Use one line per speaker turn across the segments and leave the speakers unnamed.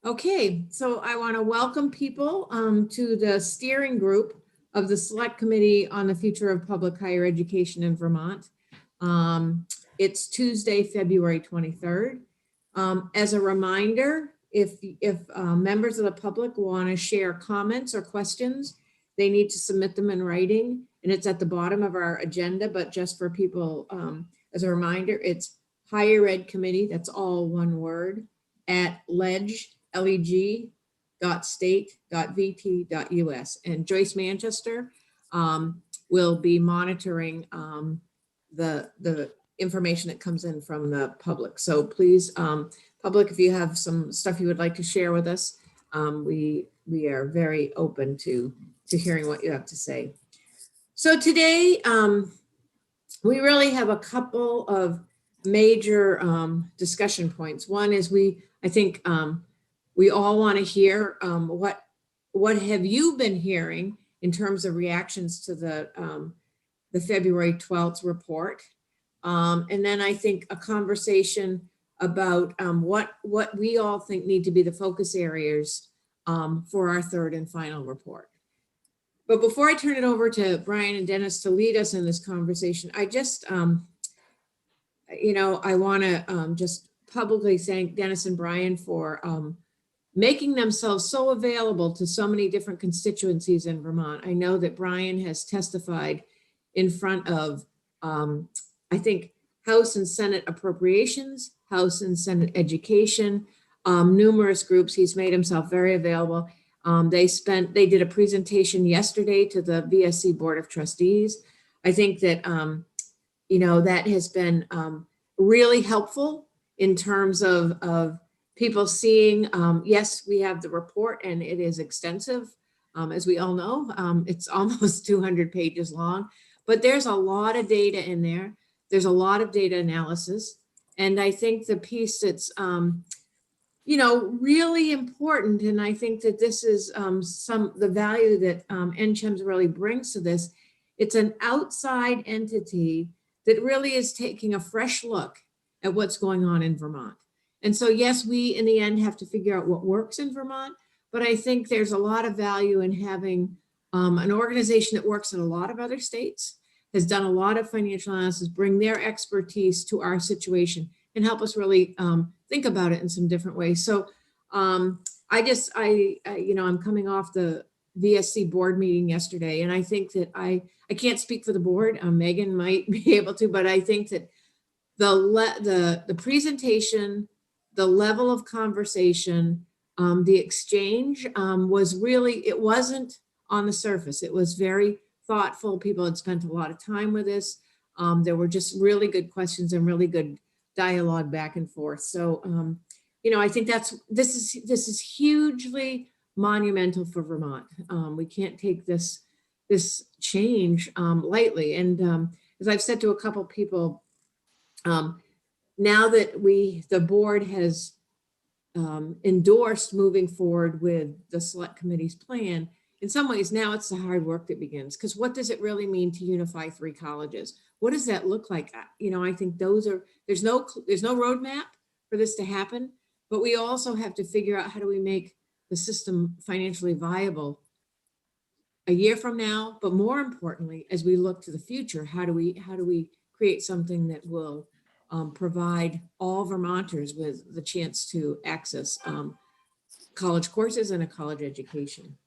Okay, so I want to welcome people to the steering group of the Select Committee on the Future of Public Higher Education in Vermont. It's Tuesday, February 23rd. As a reminder, if members of the public want to share comments or questions, they need to submit them in writing, and it's at the bottom of our agenda. But just for people, as a reminder, it's Higher Ed Committee, that's all one word, at leg.state.vt.us. And Joyce Manchester will be monitoring the information that comes in from the public. So please, public, if you have some stuff you would like to share with us, we are very open to hearing what you have to say. So today, we really have a couple of major discussion points. One is I think we all want to hear what have you been hearing in terms of reactions to the February 12th report. And then I think a conversation about what we all think need to be the focus areas for our third and final report. But before I turn it over to Brian and Dennis to lead us in this conversation, I just, I want to just publicly thank Dennis and Brian for making themselves so available to so many different constituencies in Vermont. I know that Brian has testified in front of, I think, House and Senate Appropriations, House and Senate Education, numerous groups. He's made himself very available. They did a presentation yesterday to the VSC Board of Trustees. I think that, that has been really helpful in terms of people seeing, yes, we have the report and it is extensive. As we all know, it's almost 200 pages long, but there's a lot of data in there. There's a lot of data analysis. And I think the piece that's, really important, and I think that this is the value that NCHEMS really brings to this. It's an outside entity that really is taking a fresh look at what's going on in Vermont. And so, yes, we in the end have to figure out what works in Vermont, but I think there's a lot of value in having an organization that works in a lot of other states, has done a lot of financial analysis, bring their expertise to our situation and help us really think about it in some different ways. So I'm coming off the VSC board meeting yesterday, and I think that I can't speak for the board. Megan might be able to, but I think that the presentation, the level of conversation, the exchange was really, it wasn't on the surface. It was very thoughtful. People had spent a lot of time with this. There were just really good questions and really good dialogue back and forth. So, I think this is hugely monumental for Vermont. We can't take this change lightly. And as I've said to a couple people, now that the board has endorsed moving forward with the Select Committee's plan, in some ways now it's the hard work that begins, because what does it really mean to unify 3 colleges? What does that look like? I think there's no roadmap for this to happen, but we also have to figure out how do we make the system financially viable a year from now, but more importantly, as we look to the future, how do we create something that will provide all Vermonters with the chance to access college courses and a college education.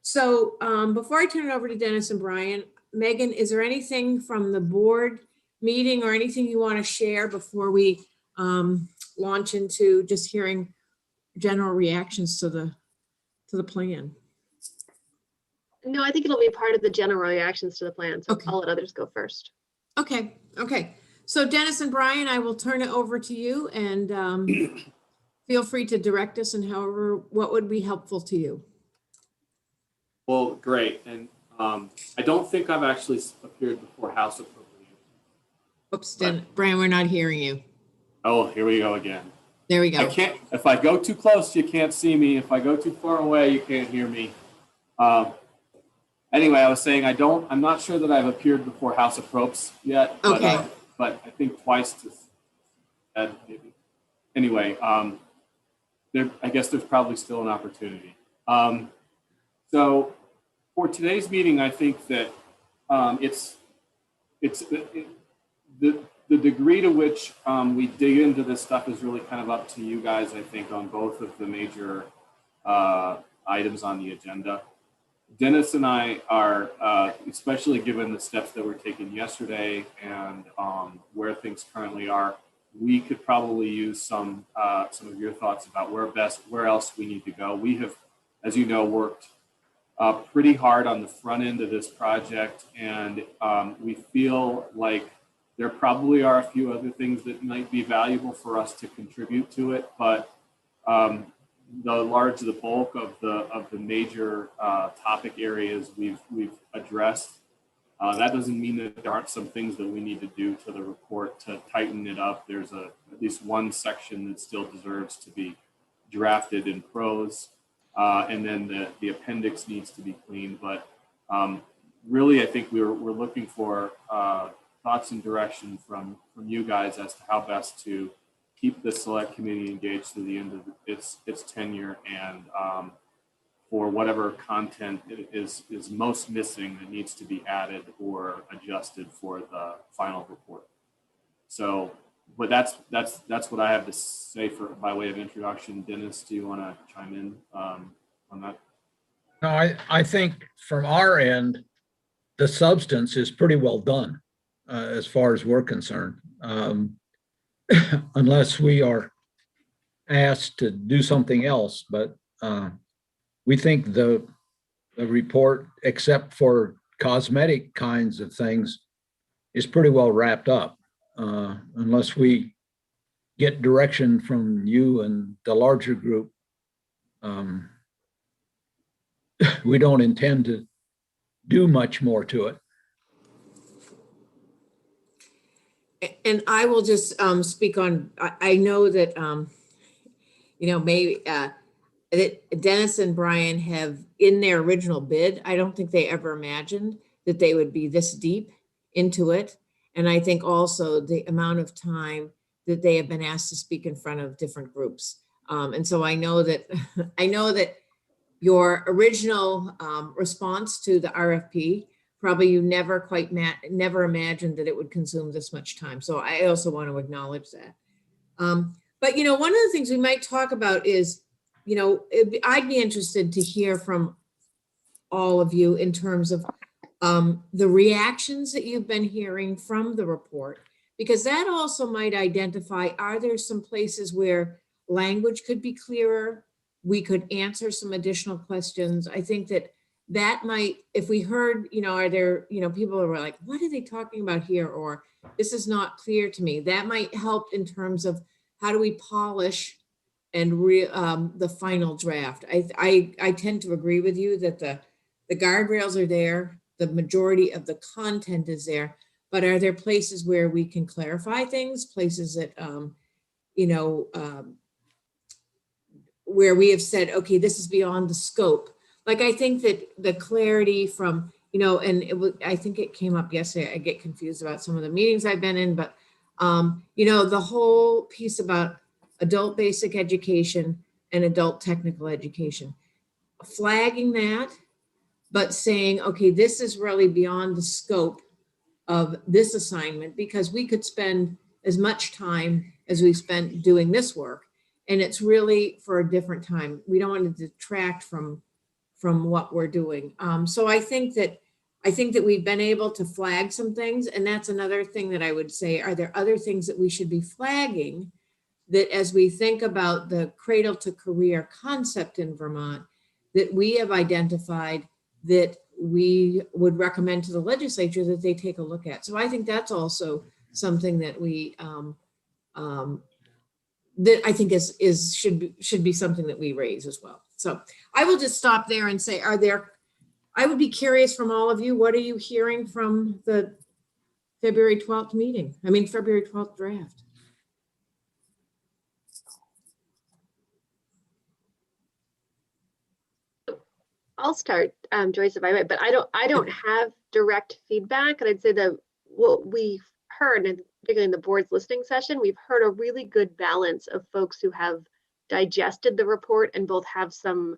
So before I turn it over to Dennis and Brian, Megan, is there anything from the board meeting or anything you want to share before we launch into just hearing general reactions to the plan?
No, I think it'll be part of the general reactions to the plan. So
Okay.
I'll let others go first.
Okay. So Dennis and Brian, I will turn it over to you, and feel free to direct us in what would be helpful to you.
Well, great. And I don't think I've actually appeared before House Appropriations.
Oops, Brian, we're not hearing you.
Oh, here we go again.
There we go.
If I go too close, you can't see me. If I go too far away, you can't hear me. Anyway, I was saying I'm not sure that I've appeared before House Approps yet.
Okay.
But I think twice to maybe. Anyway, I guess there's probably still an opportunity. So for today's meeting, I think that the degree to which we dig into this stuff is really kind of up to you guys, I think, on both of the major items on the agenda. Dennis and I are, especially given the steps that were taken yesterday and where things currently are, we could probably use some of your thoughts about where else we need to go. We have, as you know, worked pretty hard on the front end of this project, and we feel like there probably are a few other things that might be valuable for us to contribute to it, but the bulk of the major topic areas we've addressed. That doesn't mean that there aren't some things that we need to do to the report to tighten it up. There's at least one section that still deserves to be drafted in prose, and then the appendix needs to be cleaned. But really, I think we're looking for thoughts and direction from you guys as to how best to keep the select committee engaged to the end of its tenure, and for whatever content is most missing that needs to be added or adjusted for the final report. So, but that's what I have to say by way of introduction. Dennis, do you want to chime in on that?
No, I think from our end, the substance is pretty well done as far as we're concerned. Unless we are asked to do something else, but we think the report, except for cosmetic kinds of things, is pretty well wrapped up, unless we get direction from you and the larger group. We don't intend to do much more to it.
And I will just speak on, I know that, maybe that Dennis and Brian have, in their original bid, I don't think they ever imagined that they would be this deep into it. And I think also the amount of time that they have been asked to speak in front of different groups. And so I know that your original response to the RFP, probably you never imagined that it would consume this much time. So I also want to acknowledge that. But, one of the things we might talk about is, I'd be interested to hear from all of you in terms of the reactions that you've been hearing from the report, because that also might identify, are there some places where language could be clearer? We could answer some additional questions. I think that might, if we heard, are there, people who are like, what are they talking about here? Or this is not clear to me. That might help in terms of how do we polish and the final draft. I tend to agree with you that the guardrails are there. The majority of the content is there, but are there places where we can clarify things, places that, where we have said, okay, this is beyond the scope. Like, I think that the clarity from, I think it came up yesterday, I get confused about some of the meetings I've been in, but, the whole piece about adult basic education and adult technical education, flagging that, but saying, okay, this is really beyond the scope of this assignment, because we could spend as much time as we spent doing this work. And it's really for a different time. We don't want to detract from what we're doing. So I think that we've been able to flag some things. And that's another thing that I would say, are there other things that we should be flagging that as we think about the cradle to career concept in Vermont, that we have identified that we would recommend to the legislature that they take a look at. So I think that's also something that we, that I think should be something that we raise as well. So I will just stop there and say, I would be curious from all of you, what are you hearing from the February 12th meeting? I mean, February 12th draft.
I'll start, Joyce, if I might, but I don't have direct feedback. And I'd say that what we've heard, and particularly in the board's listening session, we've heard a really good balance of folks who have digested the report and both have some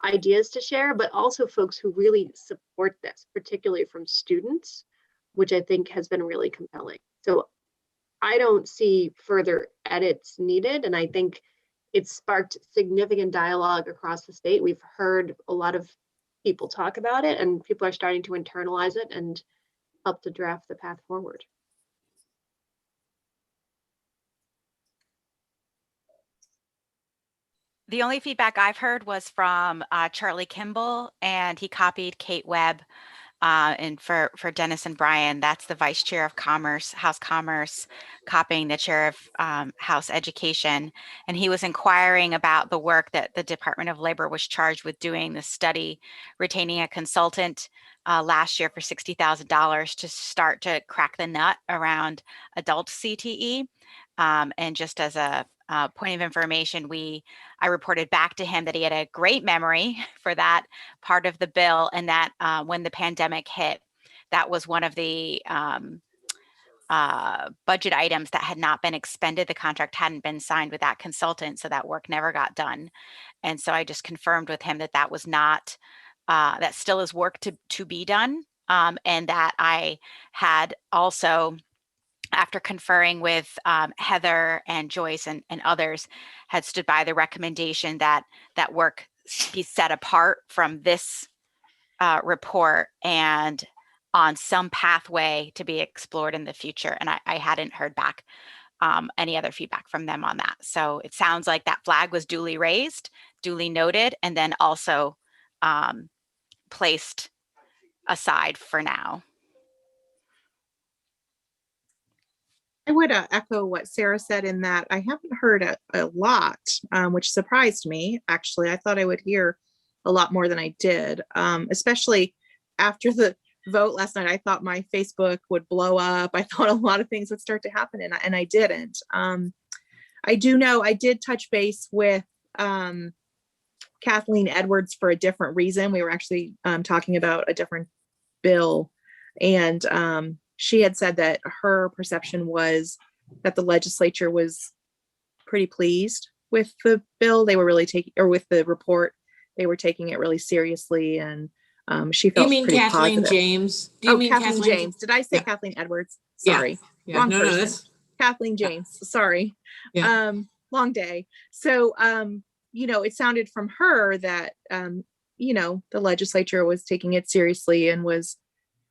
ideas to share, but also folks who really support this, particularly from students, which I think has been really compelling. So I don't see further edits needed. And I think it's sparked significant dialogue across the state. We've heard a lot of people talk about it, and people are starting to internalize it and help to draft the path forward.
The only feedback I've heard was from Charlie Kimball, and he copied Kate Webb. And for Dennis and Brian, that's the Vice Chair of Commerce, House Commerce, copying the Chair of House Education. And he was inquiring about the work that the Department of Labor was charged with doing the study, retaining a consultant last year for $60,000 to start to crack the nut around adult CTE. And just as a point of information, I reported back to him that he had a great memory for that part of the bill, and that when the pandemic hit, that was one of the budget items that had not been expended. The contract hadn't been signed with that consultant, so that work never got done. And so I just confirmed with him that that was not, that still is work to be done, and that I had also, after conferring with Heather and Joyce and others, had stood by the recommendation that that work be set apart from this report and on some pathway to be explored in the future. And I hadn't heard back any other feedback from them on that. So it sounds like that flag was duly raised, duly noted, and then also placed aside for now.
I would echo what Sarah said in that I haven't heard a lot, which surprised me. Actually, I thought I would hear a lot more than I did, especially after the vote last night. I thought my Facebook would blow up. I thought a lot of things would start to happen, and I didn't. I do know I did touch base with Kathleen Edwards for a different reason. We were actually talking about a different bill, and she had said that her perception was that the legislature was pretty pleased with the bill. They were really taking, or with the report, they were taking it really seriously, and she felt.
You mean
pretty
Kathleen
positive.
James? Do you mean
Kathleen James? Did I say
Yeah.
Kathleen Edwards?
Yeah.
Sorry,
Yeah,
wrong
no,
person.
that's
Kathleen James. Sorry.
Yeah.
Long day. So, it sounded from her that, the legislature was taking it seriously and was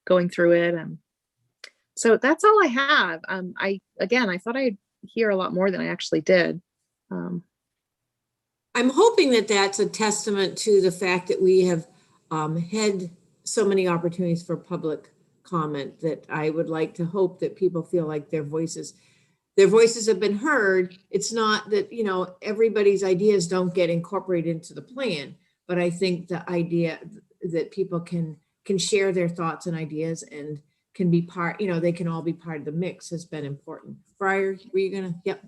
going through it. So that's all I have. I thought I'd hear a lot more than I actually did.
I'm hoping that that's a testament to the fact that we have had so many opportunities for public comment, that I would like to hope that people feel like their voices have been heard. It's not that, everybody's ideas don't get incorporated into the plan, but I think the idea that people can share their thoughts and ideas and can be part, they can all be part of the mix has been important. Briar, were you gonna? Yep.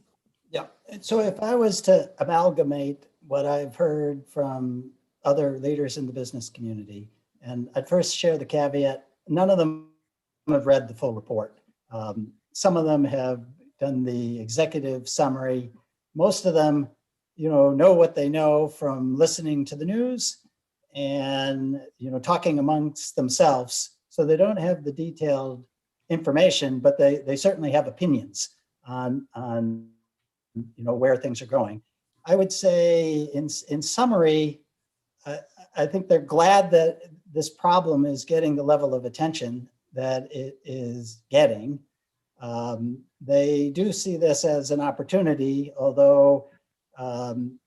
Yeah. So if I was to amalgamate what I've heard from other leaders in the business community, and I'd first share the caveat, none of them have read the full report. Some of them have done the executive summary. Most of them, know what they know from listening to the news and, talking amongst themselves. So they don't have the detailed information, but they certainly have opinions on where things are going. I would say in summary, I think they're glad that this problem is getting the level of attention that it is getting. They do see this as an opportunity, although,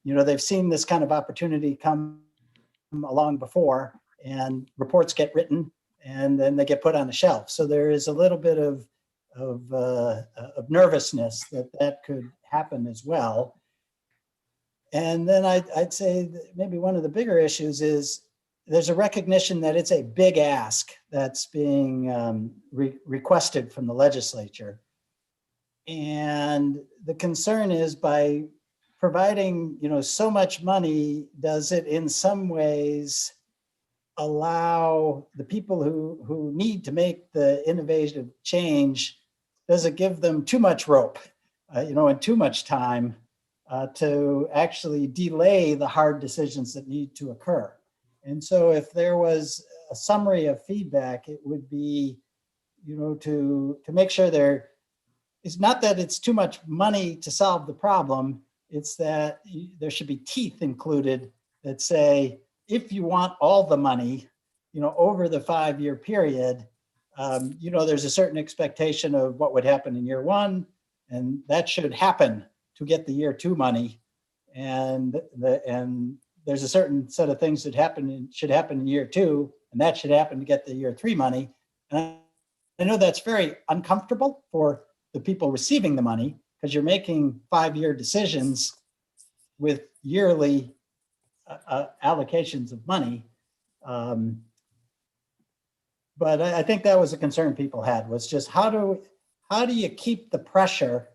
they've seen this kind of opportunity come along before, and reports get written and then they get put on the shelf. So there is a little bit of nervousness that could happen as well. And then I'd say that maybe one of the bigger issues is there's a recognition that it's a big ask that's being requested from the legislature. And the concern is, by providing, so much money, does it in some ways allow the people who need to make the innovative change, does it give them too much rope, and too much time to actually delay the hard decisions that need to occur. And so if there was a summary of feedback, it would be, to make sure it's not that it's too much money to solve the problem, it's that there should be teeth included that say, if you want all the money, over the 5-year period, there's a certain expectation of what would happen in year 1, and that should happen to get the year 2 money. And there's a certain set of things that should happen in year 2, and that should happen to get the year 3 money. And I know that's very uncomfortable for the people receiving the money, because you're making 5-year decisions with yearly allocations of money. But I think that was a concern people had, was just how do you keep the pressure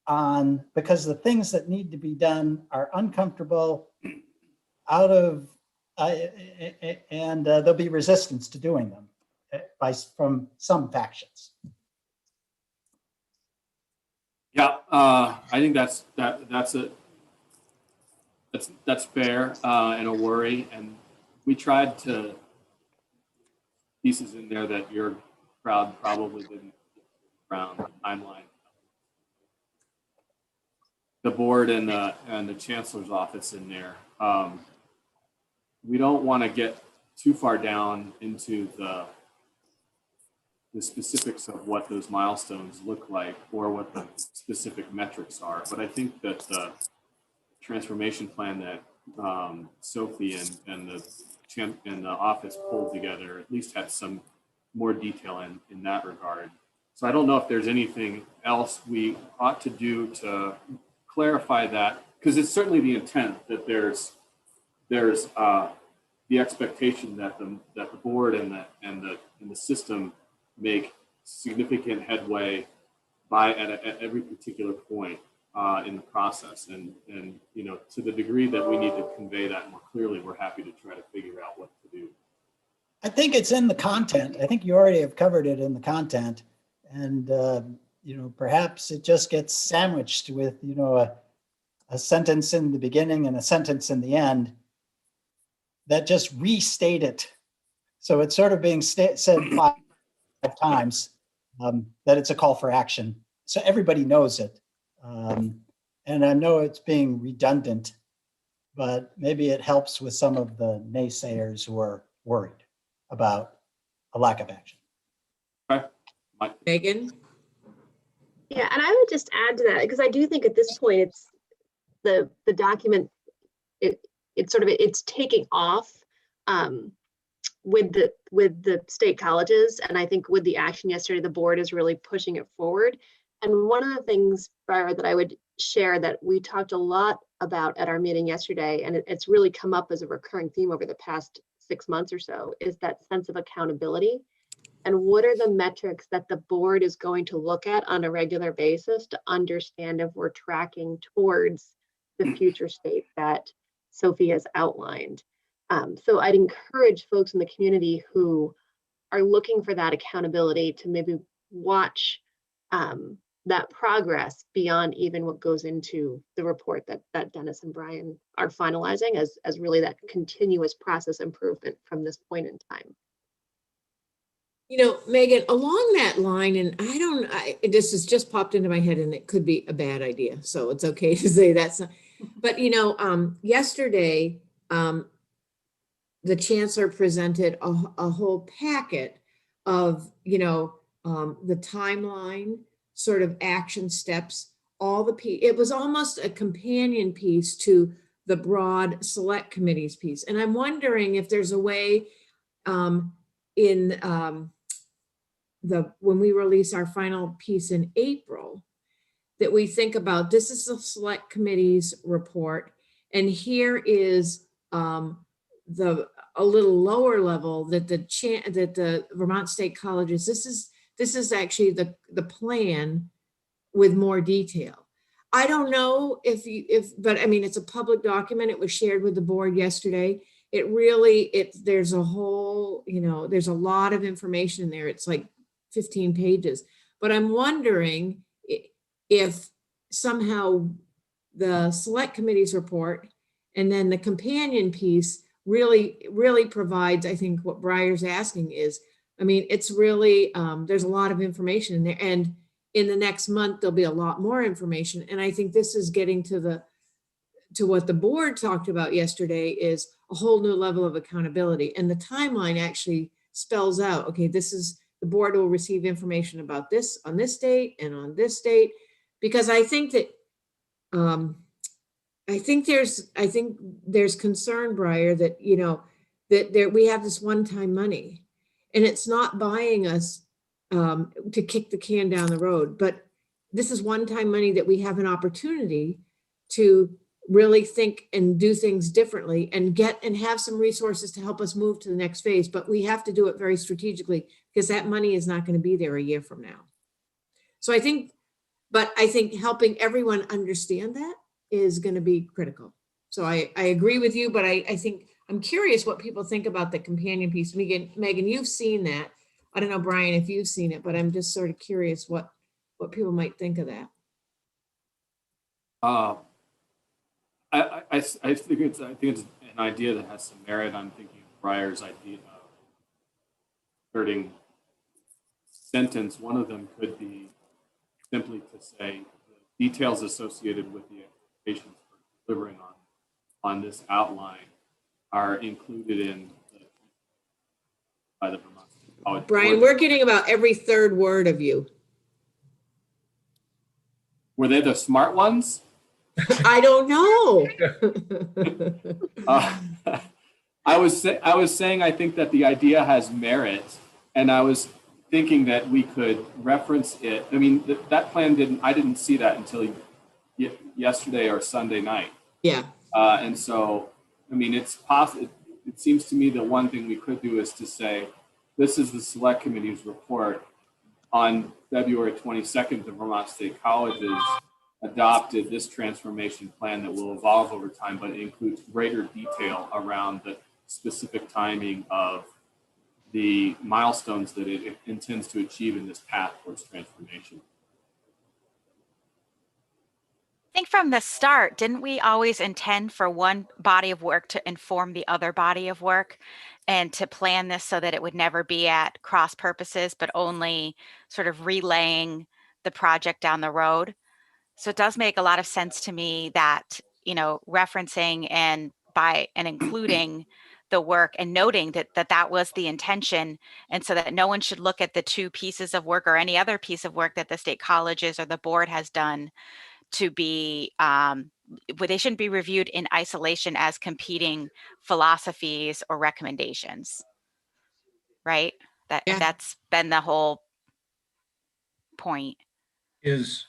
on, because the things that need to be done are uncomfortable, and there'll be resistance to doing them from some factions.
Yeah, I think that's fair and a worry. And we tried to pieces in there that your crowd probably didn't get around the timeline. The board and the chancellor's office in there. We don't want to get too far down into the specifics of what those milestones look like or what the specific metrics are. But I think that the transformation plan that Sophie and the office pulled together at least had some more detail in that regard. So I don't know if there's anything else we ought to do to clarify that, because it's certainly the intent that there's the expectation that the board and the system make significant headway at every particular point in the process, and to the degree that we need to convey that more clearly, we're happy to try to figure out what to do.
I think it's in the content. I think you already have covered it in the content, and perhaps it just gets sandwiched with a sentence in the beginning and a sentence in the end that just restate it. So it's sort of being said 5 times that it's a call for action, so everybody knows it. And I know it's being redundant, but maybe it helps with some of the naysayers who are worried about a lack of action.
Okay.
Megan?
Yeah, and I would just add to that, because I do think at this point it's the document, it's taking off with the state colleges, and I think with the action yesterday, the board is really pushing it forward. And one of the things, Briar, that I would share that we talked a lot about at our meeting yesterday, and it's really come up as a recurring theme over the past 6 months or so, is that sense of accountability. And what are the metrics that the board is going to look at on a regular basis to understand if we're tracking towards the future state that Sophie has outlined. So I'd encourage folks in the community who are looking for that accountability to maybe watch that progress beyond even what goes into the report that Dennis and Brian are finalizing as really that continuous process improvement from this point in time.
Megan, along that line, and this has just popped into my head, and it could be a bad idea, so it's okay to say that's not, but yesterday, the chancellor presented a whole packet of, the timeline, sort of action steps, it was almost a companion piece to the broad select committees piece. And I'm wondering if there's a way when we release our final piece in April, that we think about, this is the select committee's report, and here is a little lower level that the Vermont State Colleges, this is actually the plan with more detail. I don't know but I mean, it's a public document. It was shared with the board yesterday. There's a whole, there's a lot of information in there. It's like 15 pages, but I'm wondering if somehow the select committee's report, and then the companion piece really provides, I think what Breyer's asking is, I mean, it's really, there's a lot of information in there, and in the next month, there'll be a lot more information. And I think this is getting to what the board talked about yesterday, is a whole new level of accountability. And the timeline actually spells out, okay, this is, the board will receive information about this on this date and on this date. Because I think that, I think there's concern, Breyer, that, you know, that there, we have this one-time money, and it's not buying us to kick the can down the road, but this is one-time money that we have an opportunity to really think and do things differently and have some resources to help us move to the next phase. But we have to do it very strategically, because that money is not going to be there a year from now. So I think helping everyone understand that is going to be critical. So I agree with you, but I think I'm curious what people think about the companion piece. Megan, you've seen that. I don't know, Brian, if you've seen it, but I'm just sort of curious what people might think of that.
I think it's an idea that has some merit. I'm thinking of Breyer's idea of inserting sentence. One of them could be simply to say the details associated with the expectations for delivering on this outline are included by the Vermont State College
Brian,
Board.
we're getting about every third word of you.
Were they the smart ones?
I don't know.
I was saying I think that the idea has merit, and I was thinking that we could reference it. I mean, that plan I didn't see that until yesterday or Sunday night.
Yeah.
And so, I mean, it's possible. It seems to me that one thing we could do is to say, this is the select committee's report on February 22nd. The Vermont State Colleges adopted this transformation plan that will evolve over time, but it includes greater detail around the specific timing of the milestones that it intends to achieve in this path towards transformation.
I think from the start, didn't we always intend for one body of work to inform the other body of work, and to plan this so that it would never be at cross purposes, but only sort of relaying the project down the road? So it does make a lot of sense to me that, you know, referencing and including the work and noting that was the intention, and so that no one should look at the two pieces of work or any other piece of work that the state colleges or the board has done to be, they shouldn't be reviewed in isolation as competing philosophies or recommendations, right?
Yeah.
That's been the whole point.
Is,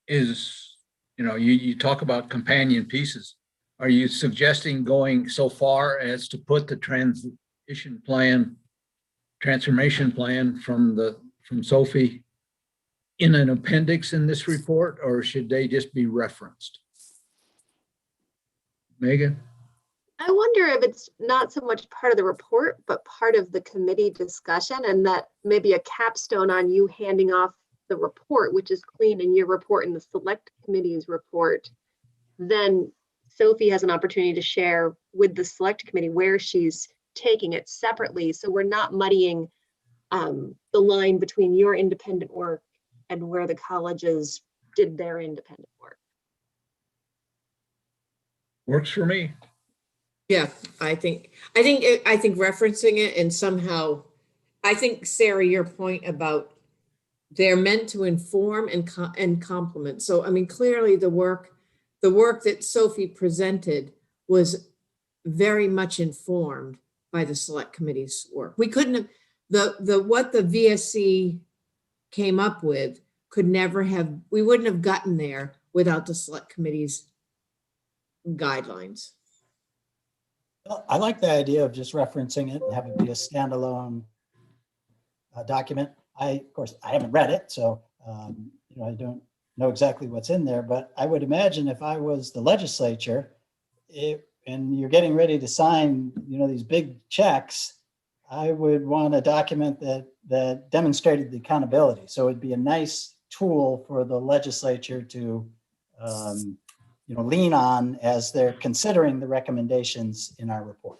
you know, you talk about companion pieces. Are you suggesting going so far as to put the transformation plan from Sophie in an appendix in this report, or should they just be referenced? Megan?
I wonder if it's not so much part of the report, but part of the committee discussion, and that maybe a capstone on you handing off the report, which is clean in your report and the select committee's report. Then Sophie has an opportunity to share with the select committee where she's taking it separately. So we're not muddying the line between your independent work and where the colleges did their independent work.
Works for me.
Yeah, I think referencing it, and somehow, I think, Sarah, your point about they're meant to inform and complement. So, I mean, clearly the work that Sophie presented was very much informed by the select committee's work. We couldn't have, what the VSC came up with we wouldn't have gotten there without the select committee's guidelines.
Well, I like the idea of just referencing it and have it be a standalone document. Of course, I haven't read it, so you know, I don't know exactly what's in there, but I would imagine if I was the legislature, and you're getting ready to sign, you know, these big checks, I would want a document that demonstrated the accountability. So it'd be a nice tool for the legislature to lean on as they're considering the recommendations in our report.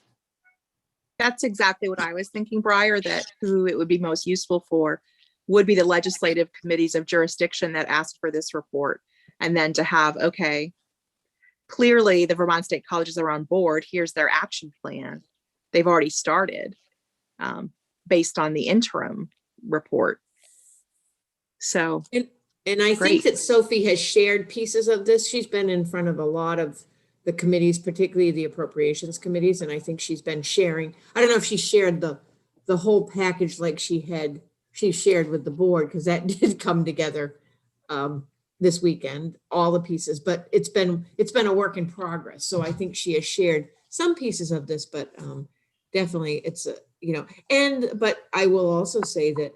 That's exactly what I was thinking, Briar, that who it would be most useful for would be the legislative committees of jurisdiction that asked for this report. And then to have, okay, clearly the Vermont State Colleges are on board. Here's their action plan. They've already started based on the interim report. So,
And I think
Great.
that Sophie has shared pieces of this. She's been in front of a lot of the committees, particularly the appropriations committees, and I think she's been sharing. I don't know if she shared the whole package like she shared with the board, because that did come together this weekend, all the pieces, but it's been a work in progress. So I think she has shared some pieces of this, but definitely it's but I will also say that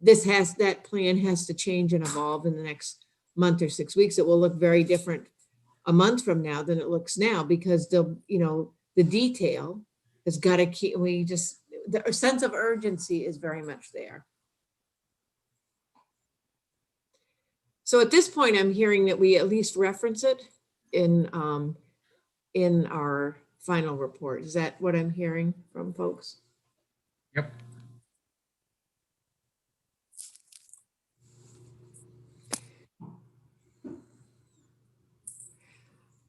that plan has to change and evolve in the next month or 6 weeks. It will look very different a month from now than it looks now, because the detail has got to keep, the sense of urgency is very much there. So at this point, I'm hearing that we at least reference it in our final report. Is that what I'm hearing from folks?
Yep.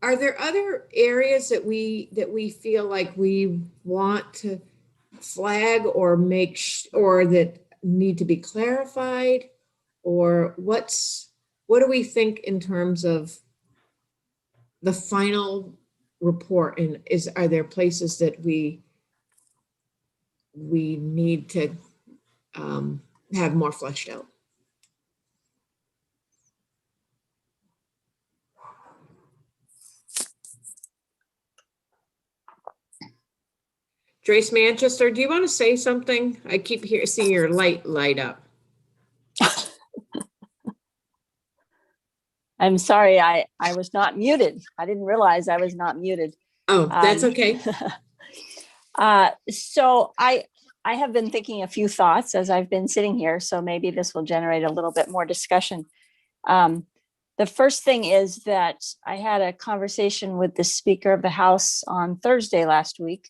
Are there other areas that we feel like we want to flag or or that need to be clarified, or what do we think in terms of the final report? And are there places that we need to have more fleshed out? Trace Manchester, do you want to say something? I keep seeing your light up.
I'm sorry, I was not muted. I didn't realize I was not muted.
Oh, that's okay.
So I have been thinking a few thoughts as I've been sitting here, so maybe this will generate a little bit more discussion. The first thing is that I had a conversation with the Speaker of the House on Thursday last week.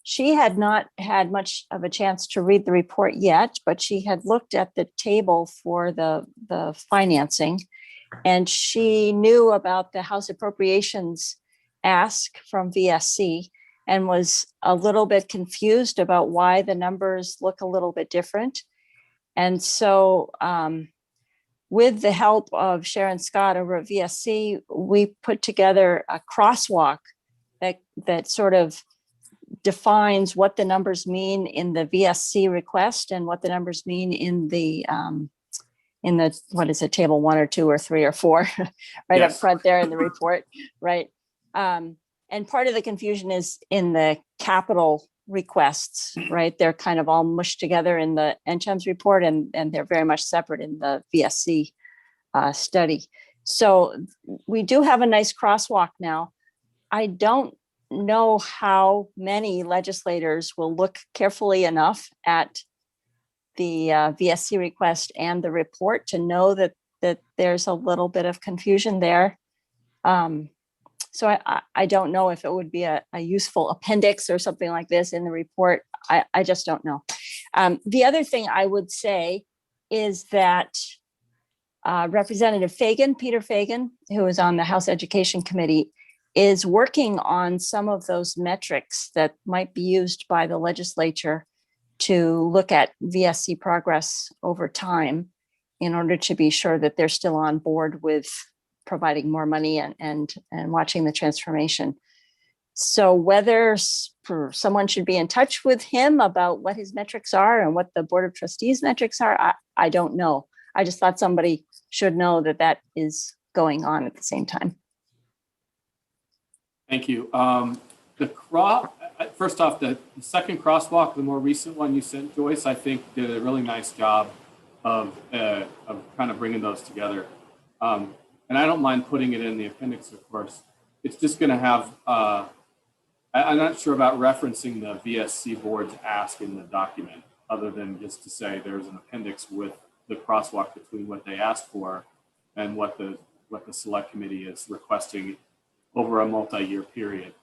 She had not had much of a chance to read the report yet, but she had looked at the table for the financing, and she knew about the House Appropriations ask from VSC and was a little bit confused about why the numbers look a little bit different. And so with the help of Sharon Scott over at VSC, we put together a crosswalk that sort of defines what the numbers mean in the VSC request and what the numbers mean in the what is it, table 1 or 2 or 3 or 4, right
Yes.
up front there in the report, right? And part of the confusion is in the capital requests, right? They're kind of all mushed together in the NCHEMS report, and they're very much separate in the VSC study. So we do have a nice crosswalk now. I don't know how many legislators will look carefully enough at the VSC request and the report to know that there's a little bit of confusion there. So I don't know if it would be a useful appendix or something like this in the report. I just don't know. The other thing I would say is that Representative Peter Fagan, who is on the House Education Committee, is working on some of those metrics that might be used by the legislature to look at VSC progress over time in order to be sure that they're still on board with providing more money and watching the transformation. So whether someone should be in touch with him about what his metrics are and what the Board of Trustees metrics are, I don't know. I just thought somebody should know that is going on at the same time.
Thank you. First off, the second crosswalk, the more recent one you sent, Joyce, I think did a really nice job of kind of bringing those together. And I don't mind putting it in the appendix, of course. It's just going to have, I'm not sure about referencing the VSC board's ask in the document, other than just to say there's an appendix with the crosswalk between what they asked for and what the what the select committee is requesting over a multi-year period.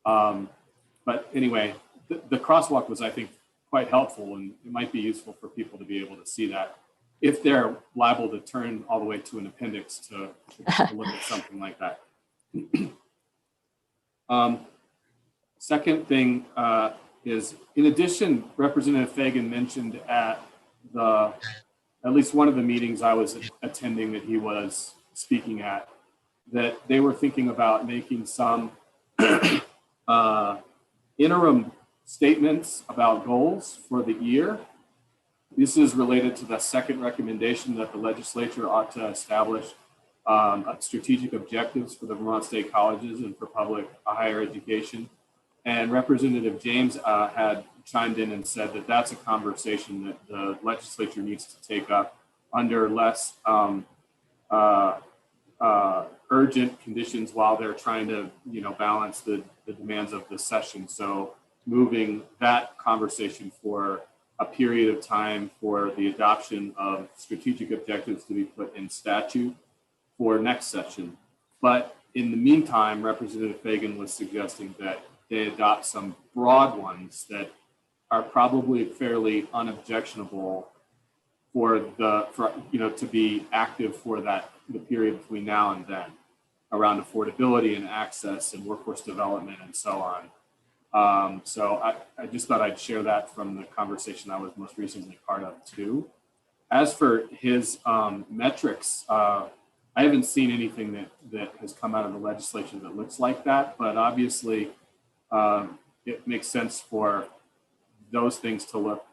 But anyway, the crosswalk was, I think, quite helpful, and it might be useful for people to be able to see that if they're liable to turn all the way to an appendix to look at something like that. Second thing is, in addition, Representative Fagan mentioned at least one of the meetings I was attending that he was speaking at, that they were thinking about making some interim statements about goals for the year. This is related to the second recommendation that the legislature ought to establish strategic objectives for the Vermont State Colleges and for public higher education. And Representative James had chimed in and said that that's a conversation that the legislature needs to take up under less urgent conditions while they're trying to, balance the demands of the session. So moving that conversation for a period of time for the adoption of strategic objectives to be put in statute for next session. But in the meantime, Representative Fagan was suggesting that they adopt some broad ones that are probably fairly unobjectionable to be active for the period between now and then, around affordability and access and workforce development and so on. So I just thought I'd share that from the conversation I was most recently part of too. As for his metrics, I haven't seen anything that has come out of the legislature that looks like that, but obviously it makes sense for those things to look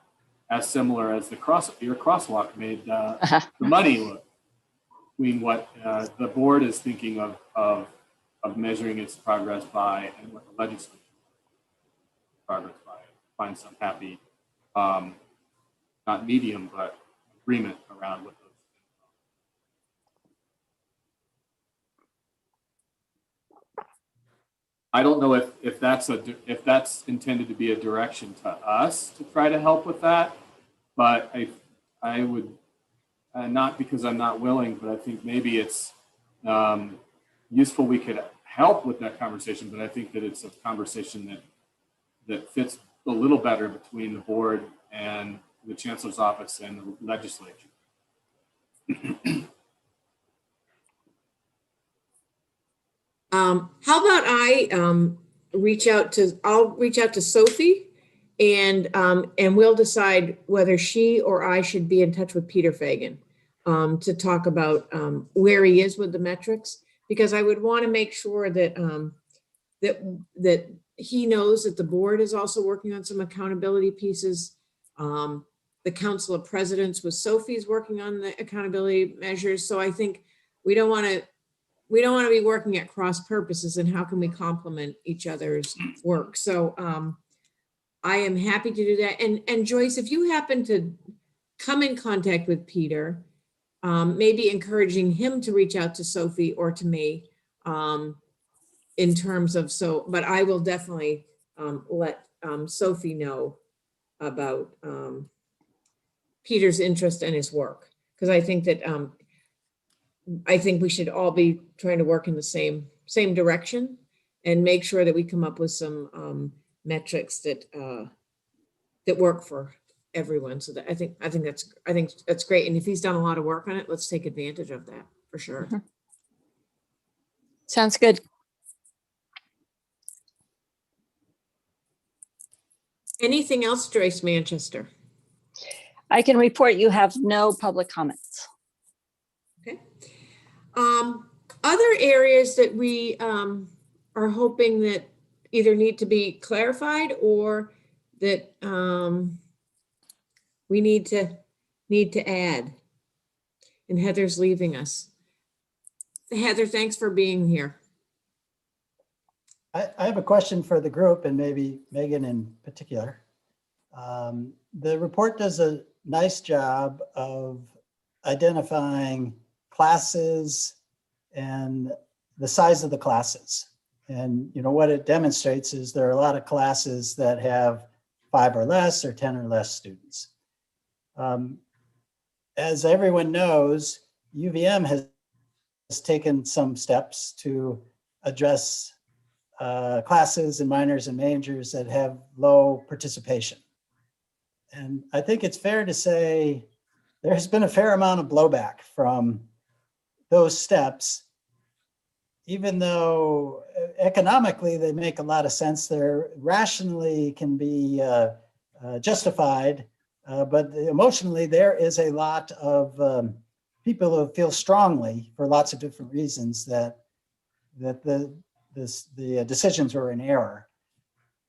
as similar as your crosswalk made the money look, between what the board is thinking of measuring its progress by and what the legislature progress by. Find some happy, not medium, but agreement around what those. I don't know if that's intended to be a direction to us to try to help with that, but I would not because I'm not willing, but I think maybe it's useful. We could help with that conversation, but I think that it's a conversation that fits a little better between the board and the chancellor's office and the legislature.
How about I'll reach out to Sophie and we'll decide whether she or I should be in touch with Peter Fagan to talk about where he is with the metrics, because I would want to make sure that that he knows that the board is also working on some accountability pieces. The Council of Presidents with Sophie's working on the accountability measures. So I think we don't want to be working at cross purposes, and how can we complement each other's work? So I am happy to do that. And Joyce, if you happen to come in contact with Peter, maybe encouraging him to reach out to Sophie or to me in terms of, but I will definitely let Sophie know about Peter's interest and his work, because I think that I think we should all be trying to work in the same direction and make sure that we come up with some metrics that work for everyone. So that I think that's great. And if he's done a lot of work on it, let's take advantage of that for sure.
Mm-hmm. Sounds good.
Anything else, Joyce Manchester?
I can report you have no public comments.
Okay. Other areas that we are hoping that either need to be clarified or that we need to add. And Heather's leaving us. Heather, thanks for being here.
I have a question for the group and maybe Megan in particular. The report does a nice job of identifying classes and the size of the classes. And what it demonstrates is there are a lot of classes that have 5 or less or 10 or less students. As everyone knows, UVM has taken some steps to address classes and minors and majors that have low participation. And I think it's fair to say there has been a fair amount of blowback from those steps, even though economically they make a lot of sense. They're rationally can be justified, but emotionally there is a lot of people who feel strongly for lots of different reasons that the decisions were in error.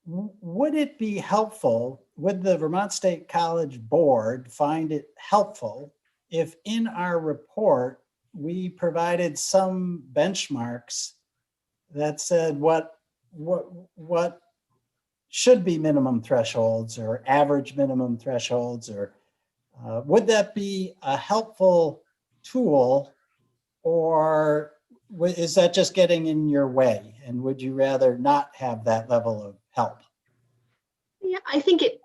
Would it be helpful, would the Vermont State College Board find it helpful if in our report we provided some benchmarks that said what should be minimum thresholds or average minimum thresholds, or would that be a helpful tool, or is that just getting in your way? And would you rather not have that level of help?
Yeah, I think it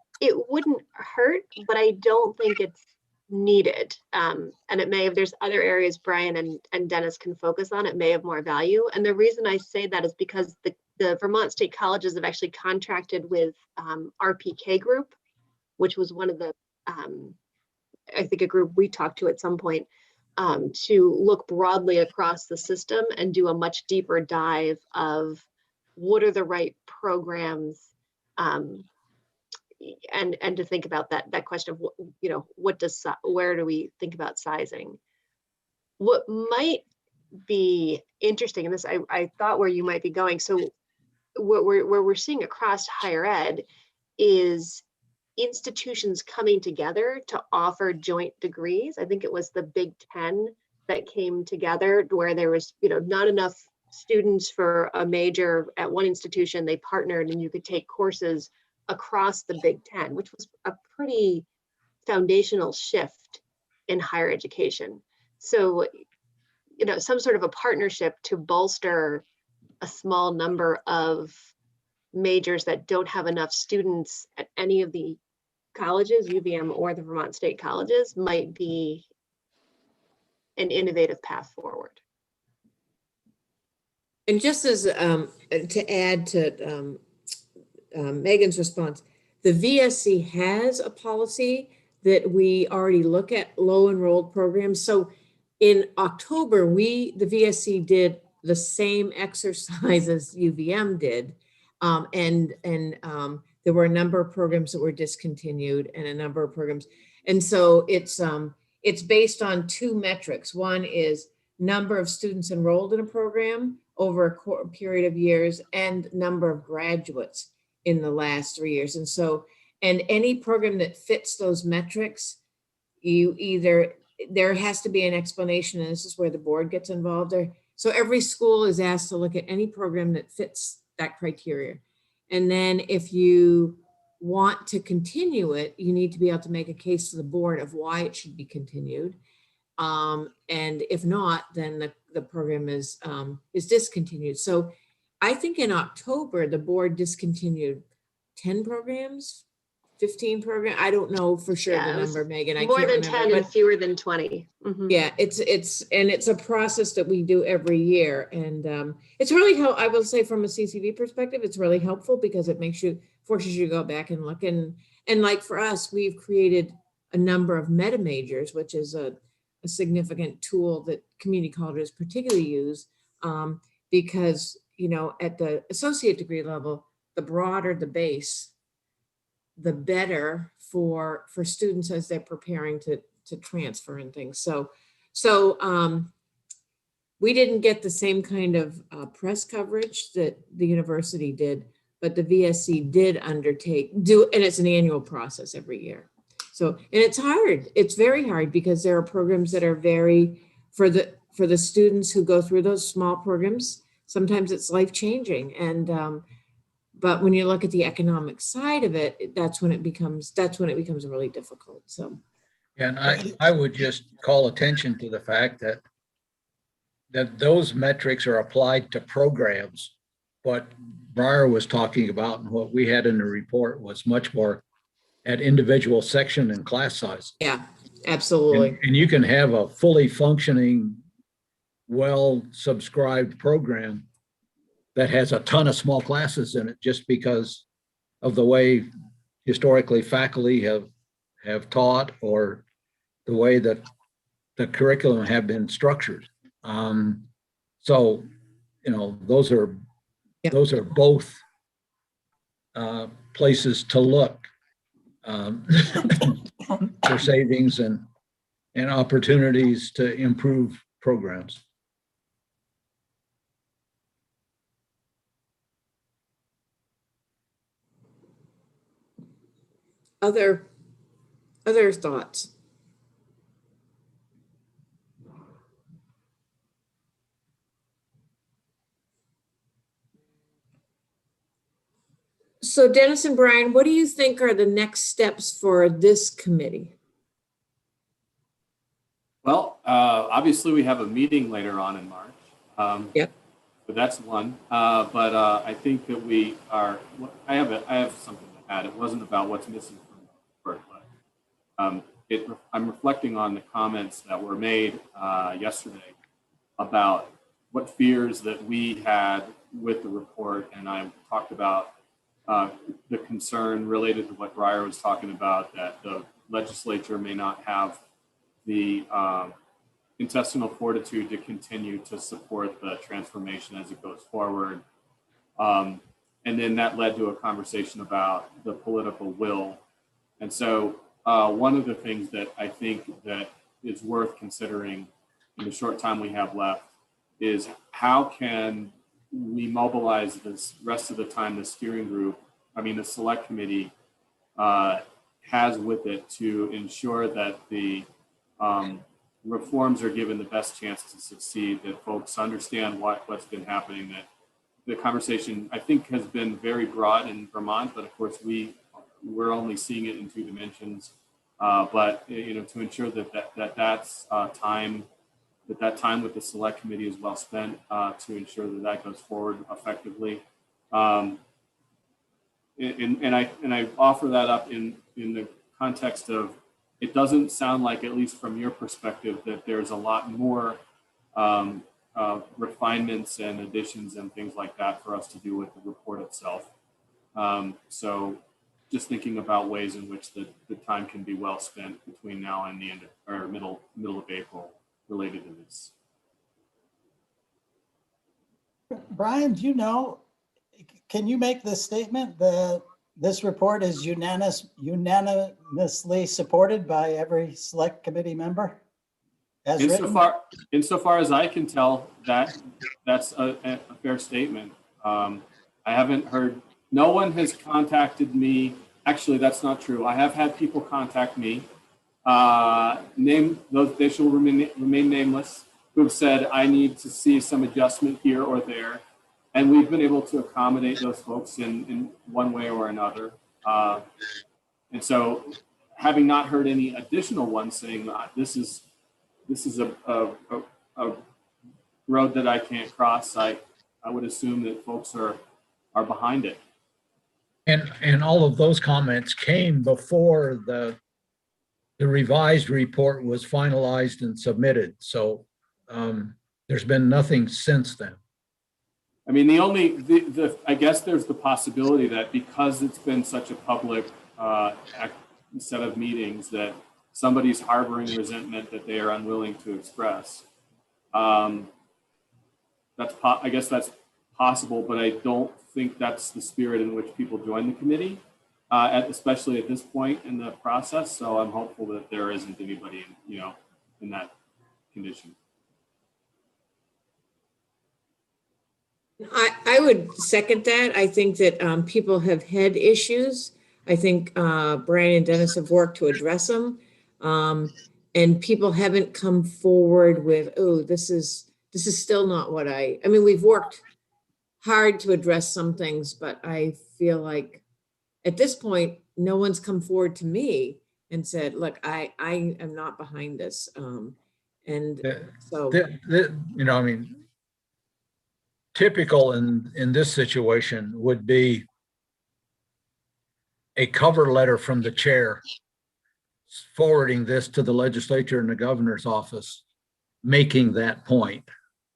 wouldn't hurt, but I don't think it's needed. And it may have, there's other areas Brian and Dennis can focus on, it may have more value. And the reason I say that is because the Vermont State Colleges have actually contracted with RPK Group, which was one of the, I think a group we talked to at some point, to look broadly across the system and do a much deeper dive of what are the right programs, and to think about that question of, you know, where do we think about sizing? What might be interesting, and this I thought where you might be going. So where we're seeing across higher ed is institutions coming together to offer joint degrees. I think it was the Big Ten that came together where there was, you know, not enough students for a major at one institution. They partnered and you could take courses across the Big Ten, which was a pretty foundational shift in higher education. So, you know, some sort of a partnership to bolster a small number of majors that don't have enough students at any of the colleges, UVM or the Vermont State Colleges, might be an innovative path forward.
And just as to add to Megan's response, the VSC has a policy that we already look at low enrolled programs. So in October, the VSC did the same exercise as UVM did. And there were a number of programs that were discontinued and a number of programs. And so it's based on two metrics. One is number of students enrolled in a program over a period of years and number of graduates in the last 3 years. And so, and any program that fits those metrics, there has to be an explanation, and this is where the board gets involved there. So every school is asked to look at any program that fits that criteria. And then if you want to continue it, you need to be able to make a case to the board of why it should be continued. And if not, then the program is discontinued. So I think in October, the board discontinued 10 programs, 15 programs. I don't know for sure the number, Megan. I
more
can't
than
remember,
10 and fewer than 20. Mm-hmm.
Yeah, it's a process that we do every year. And it's really how I will say from a CCV perspective, it's really helpful because it forces you to go back and look. And like for us, we've created a number of meta majors, which is a significant tool that community colleges particularly use, because, you know, at the associate degree level, the broader the base, the better for students as they're preparing to transfer and things. So we didn't get the same kind of press coverage that the university did, but the VSC did and it's an annual process every year. So, and it's hard. It's very hard because there are programs that are for the students who go through those small programs, sometimes it's life-changing. And, but when you look at the economic side of it, that's when it becomes really difficult. So.
And I would just call attention to the fact that those metrics are applied to programs. What Briar was talking about and what we had in the report was much more at individual section and class size.
Yeah, absolutely.
And you can have a fully functioning well-subscribed program that has a ton of small classes in it just because of the way historically faculty have taught or the way that the curriculum have been structured. So, those are both places to look for savings and opportunities to improve programs.
Other thoughts? So Dennis and Brian, what do you think are the next steps for this committee?
Well, obviously we have a meeting later on in March.
Yep.
But that's one. But I think that we are. I have something to add. It wasn't about what's missing from the report, but I'm reflecting on the comments that were made yesterday about what fears that we had with the report, and I talked about the concern related to what Breyer was talking about, that the legislature may not have the intestinal fortitude to continue to support the transformation as it goes forward. And then that led to a conversation about the political will. And so one of the things that I think that is worth considering in the short time we have left is how can we mobilize this rest of the time the steering group, the select committee has with it to ensure that the reforms are given the best chance to succeed, that folks understand what's been happening, that the conversation, I think, has been very broad in Vermont, but of course we're only seeing it in 2 dimensions. But to ensure that's time, that time with the select committee is well spent to ensure that goes forward effectively. And I offer that up in the context of, it doesn't sound like, at least from your perspective, that there's a lot more refinements and additions and things like that for us to do with the report itself. So just thinking about ways in which the time can be well spent between now and the end of, or middle of April related to this.
Brian, can you make the statement that this report is unanimously supported by every select committee member?
Insofar as I can tell, that's a fair statement. I haven't heard, no one has contacted me. Actually, that's not true. I have had people contact me, they shall remain nameless, who have said, I need to see some adjustment here or there. And we've been able to accommodate those folks in one way or another. And so, having not heard any additional ones saying this is a road that I can't cross, I would assume that folks are behind it.
And all of those comments came before the revised report was finalized and submitted. So there's been nothing since then.
I guess there's the possibility that because it's been such a public set of meetings, that somebody's harboring resentment that they are unwilling to express. I guess that's possible, but I don't think that's the spirit in which people join the committee, especially at this point in the process. So I'm hopeful that there isn't anybody, in that condition.
I would second that. I think that people have had issues. I think Brian and Dennis have worked to address them. And people haven't come forward with, oh, this is still not what we've worked hard to address some things, but I feel like at this point, no one's come forward to me and said, look, I am not behind this.
Typical in this situation would be a cover letter from the chair forwarding this to the legislature and the governor's office, making that point.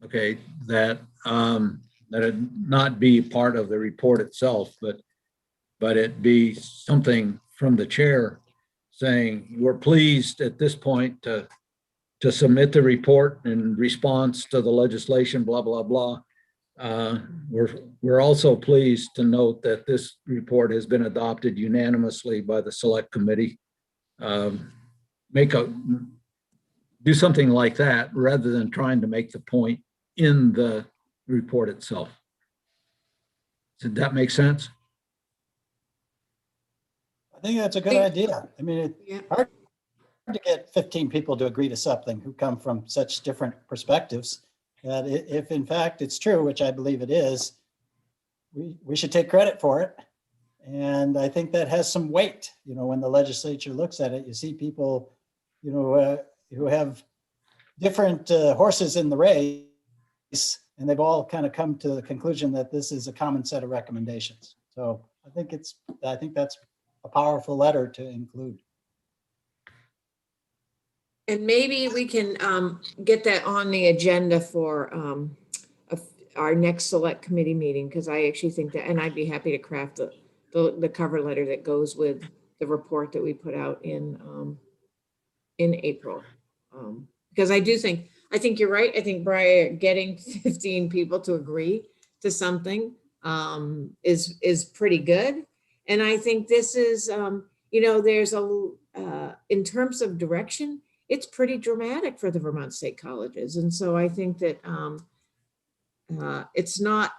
okay, that, that it not be part of the report itself, but it be something from the chair saying, we're pleased at this point to submit the report in response to the legislation, blah, blah, blah. We're also pleased to note that this report has been adopted unanimously by the select committee. Do something like that rather than trying to make the point in the report itself. Did that make sense?
I think that's a good idea. I mean,
Yeah.
it's hard to get 15 people to agree to something who come from such different perspectives, that if in fact it's true, which I believe it is, we should take credit for it. And I think that has some weight, you know, when the legislature looks at it, you see people, you know, who have different horses in the race, and they've all kind of come to the conclusion that this is a common set of recommendations. So I think that's a powerful letter to include.
And maybe we can get that on the agenda for our next select committee meeting, because I actually think that, and I'd be happy to craft the cover letter that goes with the report that we put out in April. Because I think you're right. I think, Brian, getting 15 people to agree to something is pretty good. And I think this is, you know, there's in terms of direction, it's pretty dramatic for the Vermont State Colleges. And so I think that it's not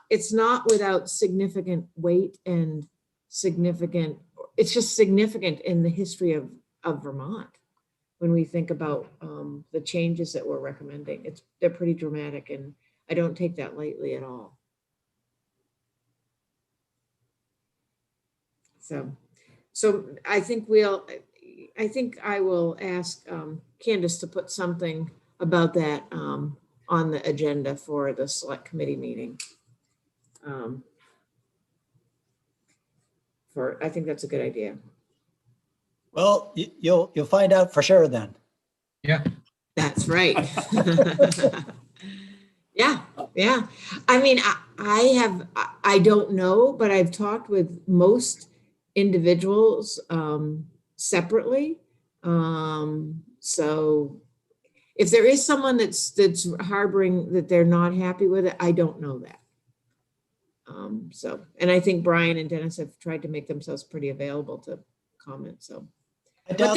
without significant weight and it's just significant in the history of Vermont. When we think about the changes that we're recommending, they're pretty dramatic, and I don't take that lightly at all. So I think I will ask Candace to put something about that on the agenda for the select committee meeting. I think that's a good idea.
Well, you'll find out for sure then.
Yeah.
That's right. Yeah. I mean, I don't know, but I've talked with most individuals separately. So if there is someone that's harboring that they're not happy with it, I don't know that. And I think Brian and Dennis have tried to make themselves pretty available to comment. So
I doubt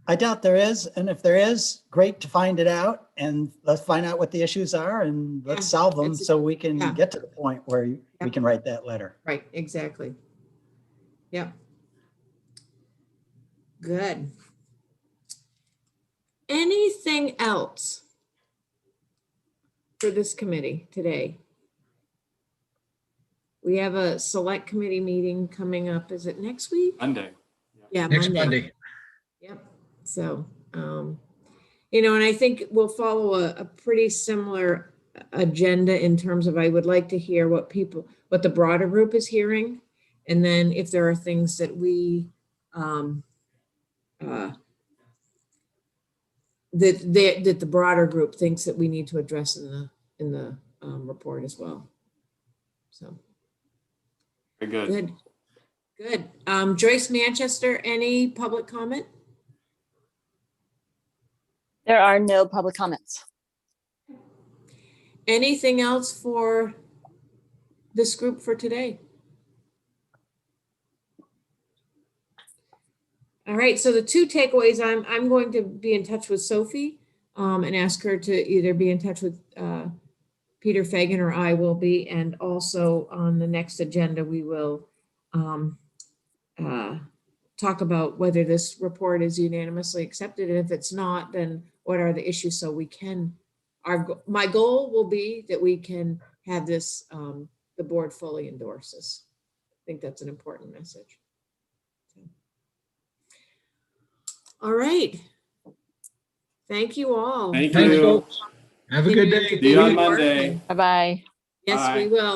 I doubt there is. And if there is, great to find it out, and let's find out what the issues are and let's solve them so we can get to the point where we can write that letter.
Right, exactly. Yeah. Good. Anything else for this committee today? We have a select committee meeting coming up. Is it next week?
Monday.
Yeah,
Next Monday.
Yep. So, you know, and I think we'll follow a pretty similar agenda in terms of, I would like to hear what the broader group is hearing. And then if there are things that that the broader group thinks that we need to address in the report as well. So.
Very good.
Good. Joyce Manchester, any public comment?
There are no public comments.
Anything else for this group for today? All right, so the two takeaways, I'm going to be in touch with Sophie and ask her to either be in touch with Peter Fagan or I will be, and also on the next agenda, we will talk about whether this report is unanimously accepted, and if it's not, then what are the issues so we can, my goal will be that we can have this, the board fully endorse this. I think that's an important message. All right. Thank you all.
Thank
Thanks,
you.
folks. Have a good day.
Continue to
See you on
do your work,
Monday.
and
Bye-bye.
yes,
Bye.
we will.